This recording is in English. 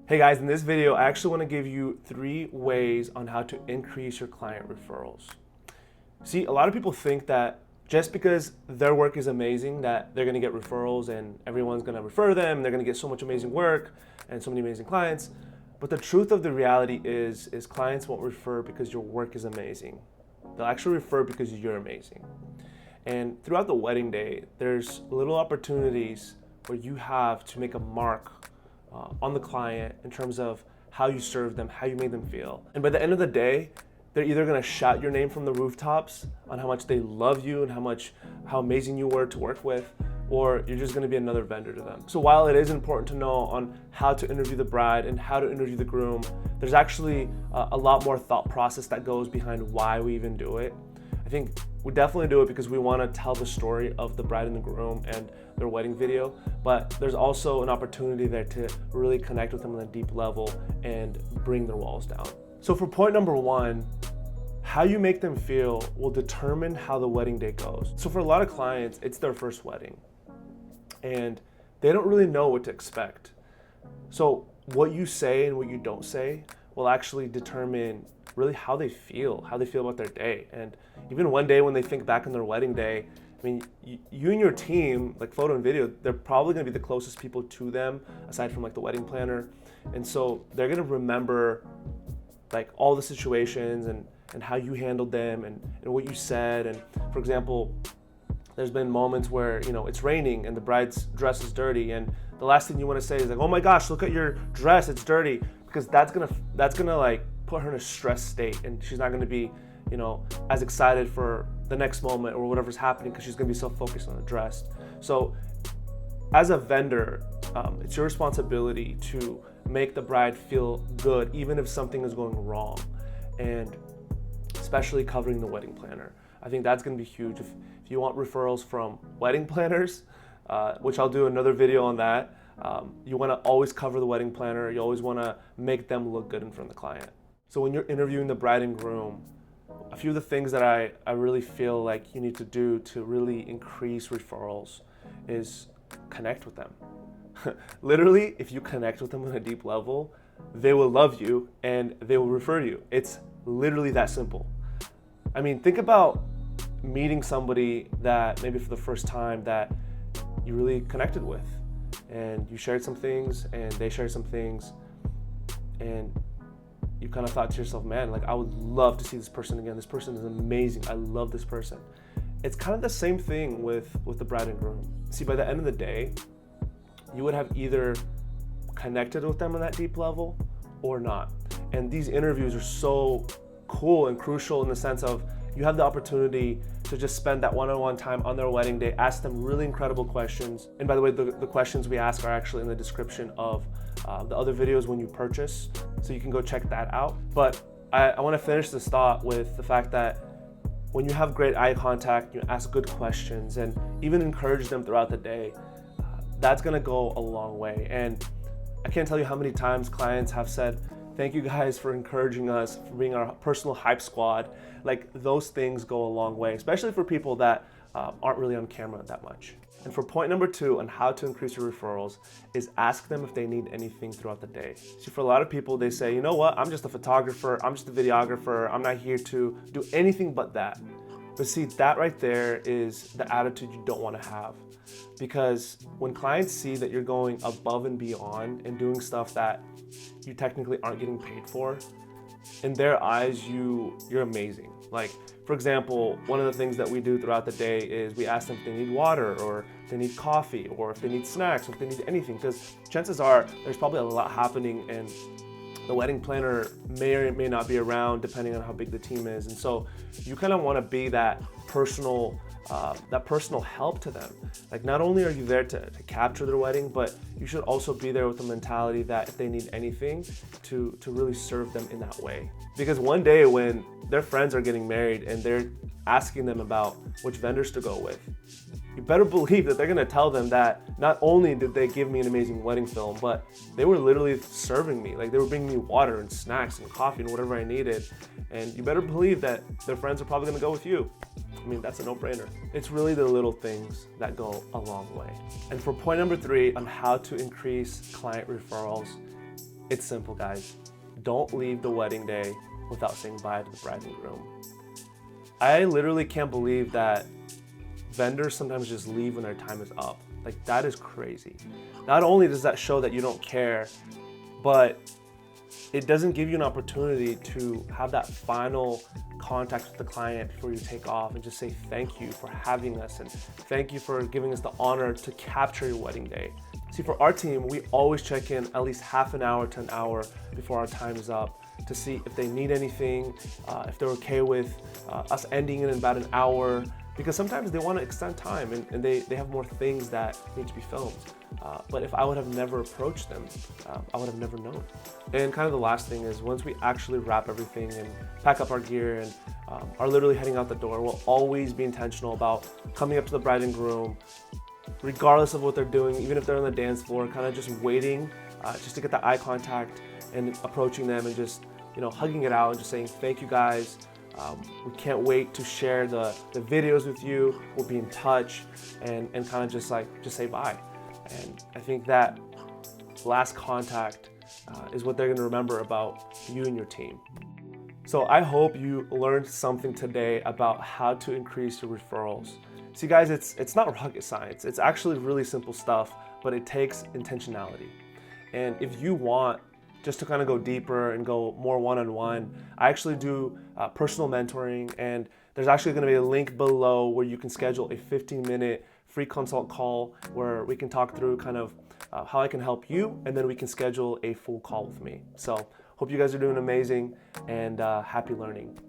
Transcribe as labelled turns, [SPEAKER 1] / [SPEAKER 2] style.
[SPEAKER 1] Hey guys, in this video, I actually want to give you 3 ways on how to increase your client referrals. See, a lot of people think that just because their work is amazing that they're going to get referrals and everyone's going to refer them, they're going to get so much amazing work and so many amazing clients. But the truth of the reality is clients won't refer because your work is amazing. They'll actually refer because you're amazing. And throughout the wedding day, there's little opportunities where you have to make a mark on the client in terms of how you serve them, how you made them feel. And by the end of the day, they're either gonna shout your name from the rooftops on how much they love you and how amazing you were to work with, or you're just gonna be another vendor to them. So while it is important to know on how to interview the bride and how to interview the groom, there's actually a lot more thought process that goes behind why we even do it. I think we definitely do it because we want to tell the story of the bride and the groom and their wedding video, but there's also an opportunity there to really connect with them on a deep level and bring their walls down. So for point number 1, how you make them feel will determine how the wedding day goes. So for a lot of clients, it's their first wedding and they don't really know what to expect. So what you say and what you don't say will actually determine really how they feel about their day. And even one day when they think back on their wedding day, I mean, you and your team, like photo and video, they're probably gonna be the closest people to them aside from like the wedding planner. And so they're gonna remember like all the situations and how you handled them and what you said. And for example, there's been moments where, you know, it's raining and the bride's dress is dirty and the last thing you wanna say is like, oh my gosh, look at your dress, it's dirty. Because that's gonna like put her in a stress state and she's not gonna be, you know, as excited for the next moment or whatever's happening because she's gonna be so focused on the dress. So as a vendor, it's your responsibility to make the bride feel good even if something is going wrong, and especially covering the wedding planner. I think that's gonna be huge. If you want referrals from wedding planners, which I'll do another video on that, you wanna always cover the wedding planner. You always wanna make them look good in front of the client. So when you're interviewing the bride and groom, a few of the things that I really feel like you need to do to really increase referrals is connect with them. Literally, if you connect with them on a deep level, they will love you and they will refer you. It's literally that simple. I mean, think about meeting somebody that maybe for the first time that you really connected with, and you shared some things and they shared some things, and you kind of thought to yourself, man, like I would love to see this person again. This person is amazing. I love this person. It's kind of the same thing with the bride and groom. See, by the end of the day, you would have either connected with them on that deep level or not. And these interviews are so cool and crucial in the sense of you have the opportunity to just spend that one-on-one time on their wedding day, ask them really incredible questions. And by the way, the questions we ask are actually in the description of the other videos when you purchase, so you can go check that out. But I want to finish this thought with the fact that when you have great eye contact, you ask good questions and even encourage them throughout the day, that's going to go a long way. And I can't tell you how many times clients have said, thank you guys for encouraging us, for being our personal hype squad. Like those things go a long way, especially for people that aren't really on camera that much. And for point number 2 on how to increase your referrals is ask them if they need anything throughout the day. See, for a lot of people, they say, you know what, I'm just a photographer, I'm just a videographer, I'm not here to do anything but that. But see, that right there is the attitude you don't want to have. Because when clients see that you're going above and beyond and doing stuff that you technically aren't getting paid for, in their eyes, you're amazing. Like, for example, one of the things that we do throughout the day is we ask them if they need water or if they need coffee or if they need snacks or if they need anything, because chances are there's probably a lot happening and the wedding planner may or may not be around depending on how big the team is. And so you kind of want to be that personal help to them. Like, not only are you there to capture their wedding, but you should also be there with the mentality that if they need anything, to really serve them in that way. Because one day when their friends are getting married and they're asking them about which vendors to go with, you better believe that they're gonna tell them that not only did they give me an amazing wedding film, but they were literally serving me. Like, they were bringing me water and snacks and coffee and whatever I needed. And you better believe that their friends are probably gonna go with you. I mean, that's a no-brainer. It's really the little things that go a long way. And for point number 3 on how to increase client referrals It's simple, guys. Don't leave the wedding day without saying bye to the bride and groom. I literally can't believe that vendors sometimes just leave when their time is up. Like, that is crazy. Not only does that show that you don't care, but it doesn't give you an opportunity to have that final contact with the client before you take off and just say thank you for having us and thank you for giving us the honor to capture your wedding day. See, for our team, we always check in at least half an hour to an hour before our time is up to see if they need anything, if they're okay with us ending in about an hour, because sometimes they want to extend time and they have more things that need to be filmed. But if I would have never approached them, I would have never known. And kind of the last thing is, once we actually wrap everything and pack up our gear and are literally heading out the door, we'll always be intentional about coming up to the bride and groom, regardless of what they're doing, even if they're on the dance floor, kind of just waiting just to get that eye contact and approaching them and just, hugging it out and just saying, thank you guys. We can't wait to share the videos with you. We'll be in touch and kind of just say bye. And I think that last contact is what they're going to remember about you and your team. So I hope you learned something today about how to increase your referrals. See, guys, it's not rocket science. It's actually really simple stuff, but it takes intentionality. And if you want just to kind of go deeper and go more one-on-one, I actually do personal mentoring, and there's actually going to be a link below where you can schedule a 15-minute free consult call where we can talk through kind of how I can help you, and then we can schedule a full call with me. So hope you guys are doing amazing, and happy learning.